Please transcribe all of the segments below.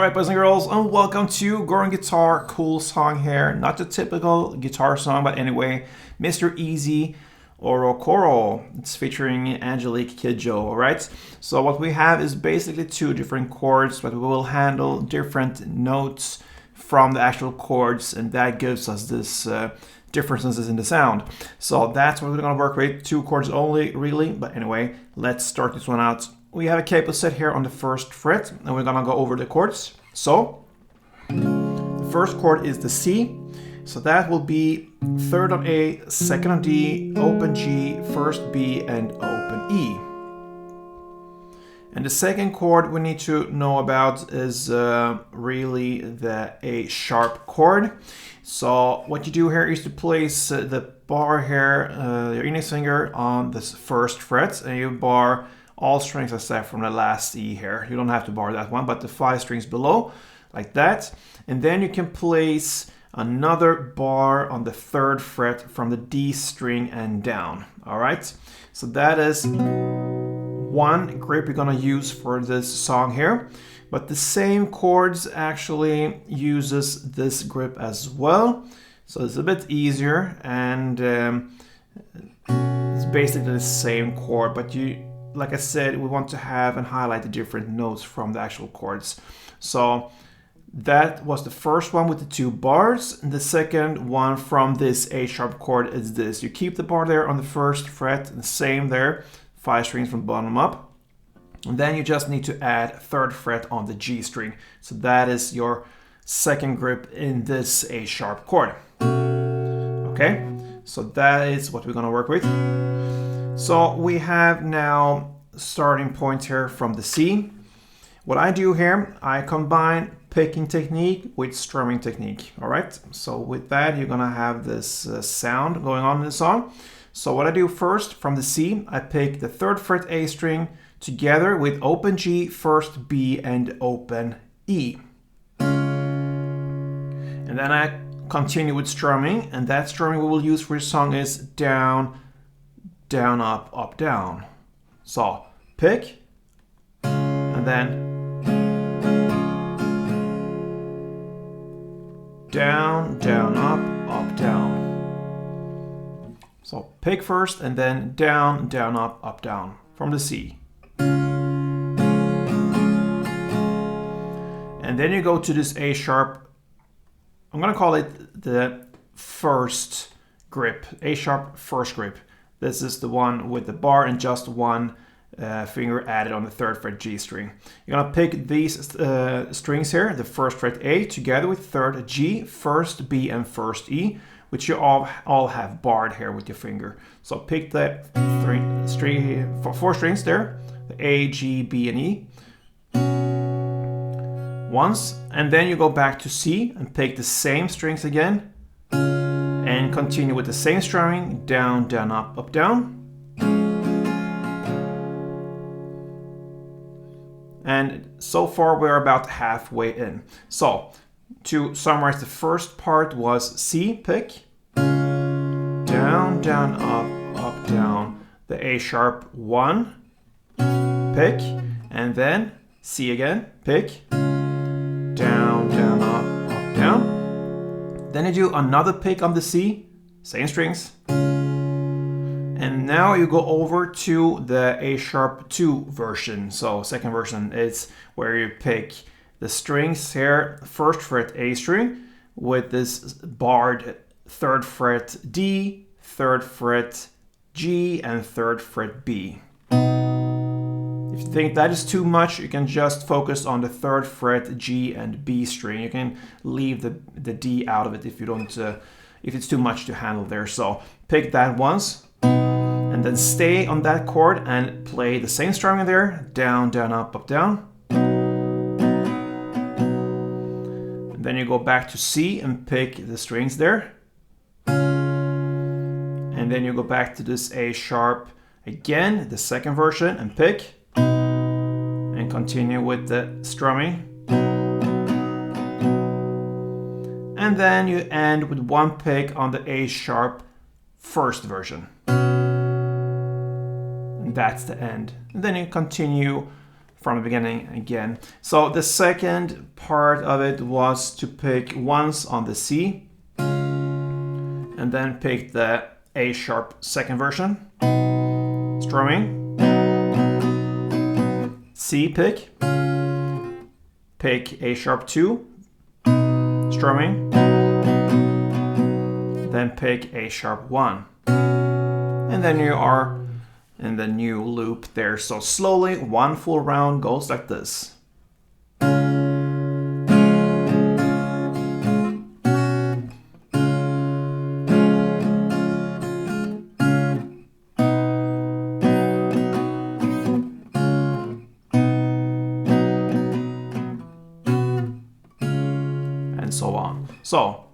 Alright, boys and girls, and welcome to Goran Guitar. Cool song here. Not the typical guitar song, but anyway, Mr. Eazi, Òròkórò. It's featuring Angélique Kidjo, alright? So what we have is basically two different chords, but we will handle different notes from the actual chords, and that gives us this differences in the sound. So that's what we're going to work with. Two chords only, really. But anyway, let's start this one out. We have a capo set here on the first fret, and we're gonna go over the chords. So, the first chord is the C. So that will be third on A, second on D, open G, first B, and open E. And the second chord we need to know about is really the A sharp chord. So what you do here is to place the bar here, your index finger on this first fret, and you bar all strings except from the last E here. You don't have to bar that one, but the 5 strings below, like that. And then you can place another bar on the 3rd fret from the D string and down. All right, so that is one grip you're gonna use for this song here. But the same chords actually uses this grip as well. So it's a bit easier, and it's basically the same chord, but like I said, we want to have and highlight the different notes from the actual chords. So that was the first one with the 2 bars. And the second one from this A sharp chord is this. You keep the bar there on the 1st fret, and same there, 5 strings from bottom up. And then you just need to add 3rd fret on the G string. So that is your second grip in this A sharp chord. Okay, so that is what we're gonna work with. So we have now starting point here from the C. What I do here, I combine picking technique with strumming technique. All right, so with that, you're gonna have this sound going on in the song. So what I do first from the C, I pick the 3rd fret A string together with open G, first B, and open E. And then I continue with strumming, and that strumming we will use for this song is down, down, up, up, down. So pick, and then down, down, up, down. So pick first, and then down, down, up, down from the C. And then you go to this A sharp. I'm gonna call it the first grip, A sharp first grip. This is the one with the bar and just one finger added on the 3rd fret G string. You're gonna pick these strings here, the 1st fret A together with 3rd G, 1st B, and 1st E, which you all have barred here with your finger. So pick the 4 strings there, the A, G, B, and E once, and then you go back to C and pick the same strings again and continue with the same strumming, down, down, up, down. And so far we're about halfway in. So to summarize, the first part was C, pick, down, down, up, down, the A sharp 1, pick, and then C again, pick, down, down, up, down. Then you do another pick on the C, same strings. And now you go over to the A sharp 2 version. So second version is where you pick the strings here, 1st fret A string with this barred 3rd fret D, 3rd fret G, and 3rd fret B. If you think that is too much, you can just focus on the 3rd fret G and B string. You can leave the D out of it if you don't, if it's too much to handle there. So pick that once, and then stay on that chord and play the same strumming there, down, down, up, down. And then you go back to C and pick the strings there. And then you go back to this A sharp again, the second version, and pick. And continue with the strumming. And then you end with one pick on the A sharp first version. And that's the end. And then you continue from the beginning again. So the second part of it was to pick once on the C, and then pick the A sharp second version, strumming, C pick A sharp 2, strumming, then pick A sharp 1. And then you are in the new loop there. So slowly, one full round goes like this. And so on. So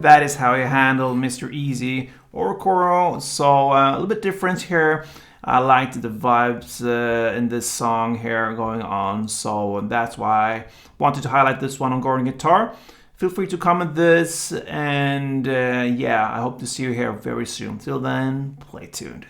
that is how you handle Mr. Eazi Òròkórò. So a little bit different here. I liked the vibes in this song here going on, so that's why I wanted to highlight this one on Gordon Guitar. Feel free to comment this, and yeah, I hope to see you here very soon. Till then, play tuned.